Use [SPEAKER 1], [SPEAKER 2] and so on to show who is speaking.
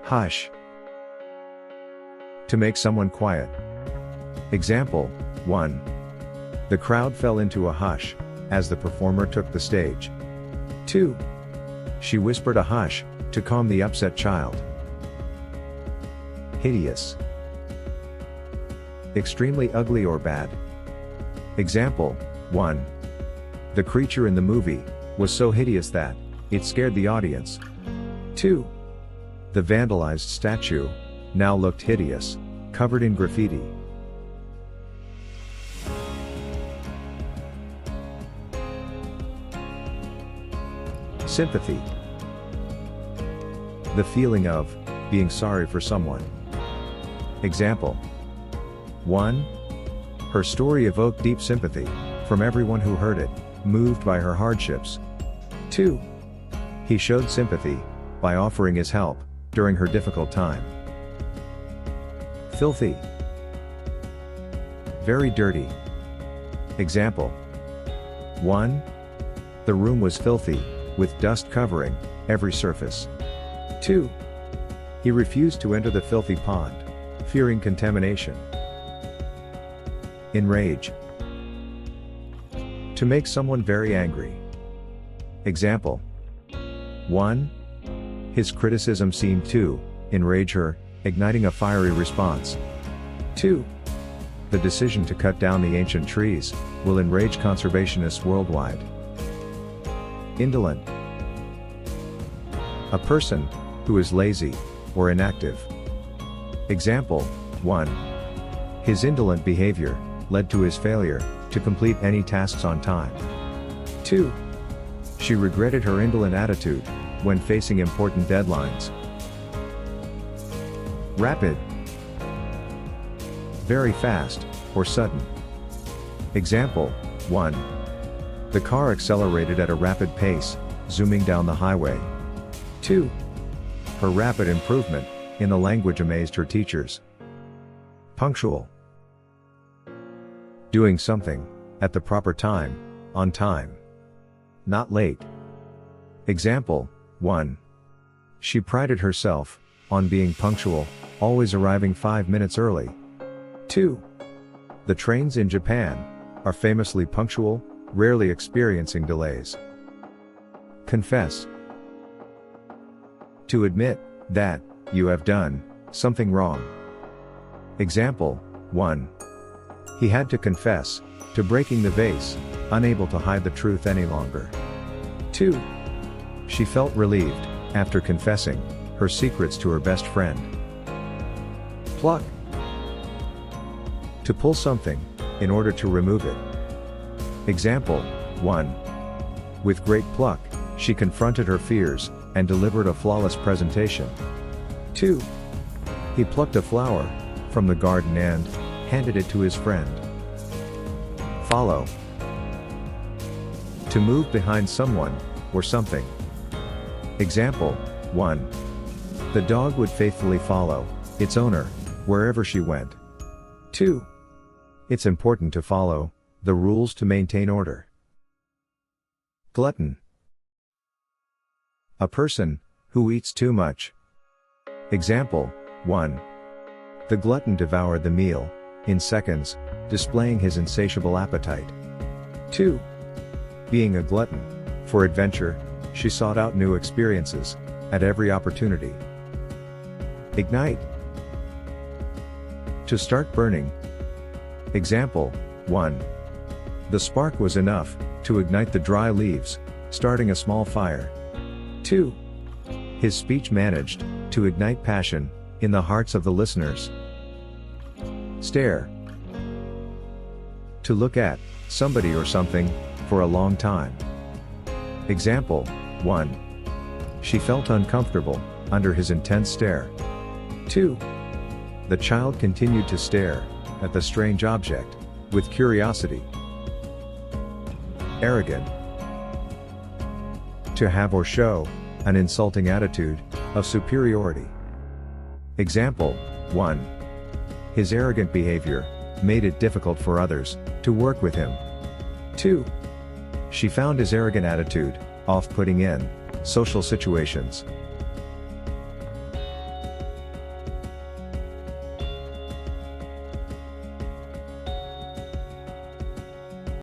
[SPEAKER 1] Hush. To make someone quiet. Example, 1. The crowd fell into a hush as the performer took the stage. 2. She whispered a hush to calm the upset child. Hideous. Extremely ugly or bad. Example, 1. The creature in the movie was so hideous that it scared the audience. 2. The vandalized statue now looked hideous, covered in graffiti. Sympathy. The feeling of being sorry for someone. Example, 1. Her story evoked deep sympathy from everyone who heard it, moved by her hardships. 2. He showed sympathy by offering his help during her difficult time. Filthy. Very dirty. Example, 1. The room was filthy, with dust covering every surface. 2. He refused to enter the filthy pond, fearing contamination. Enrage. To make someone very angry. Example, 1. His criticism seemed to enrage her, igniting a fiery response. 2. The decision to cut down the ancient trees will enrage conservationists worldwide. Indolent. A person who is lazy or inactive. Example, 1. His indolent behavior led to his failure to complete any tasks on time. 2. She regretted her indolent attitude when facing important deadlines. Rapid. Very fast, or sudden. Example, 1. The car accelerated at a rapid pace, zooming down the highway. 2. Her rapid improvement in the language amazed her teachers. Punctual. Doing something at the proper time, on time. Not late. Example, 1. She prided herself on being punctual, always arriving 5 minutes early. 2. The trains in Japan are famously punctual, rarely experiencing delays. Confess. To admit that you have done something wrong. Example, 1. He had to confess to breaking the vase, unable to hide the truth any longer. 2. She felt relieved after confessing her secrets to her best friend. Pluck. To pull something in order to remove it. Example, 1. With great pluck, she confronted her fears and delivered a flawless presentation. 2. He plucked a flower from the garden and handed it to his friend. Follow. To move behind someone or something. Example, 1. The dog would faithfully follow its owner wherever she went. 2. It's important to follow the rules to maintain order. Glutton. A person who eats too much. Example, 1. The glutton devoured the meal in seconds, displaying his insatiable appetite. 2. Being a glutton for adventure, she sought out new experiences at every opportunity. Ignite. To start burning. Example, 1. The spark was enough to ignite the dry leaves, starting a small fire. 2. His speech managed to ignite passion in the hearts of the listeners. Stare. To look at somebody or something for a long time. Example, 1. She felt uncomfortable under his intense stare. 2. The child continued to stare at the strange object with curiosity. Arrogant. To have or show an insulting attitude of superiority. Example, 1. His arrogant behavior made it difficult for others to work with him. 2. She found his arrogant attitude off-putting in social situations.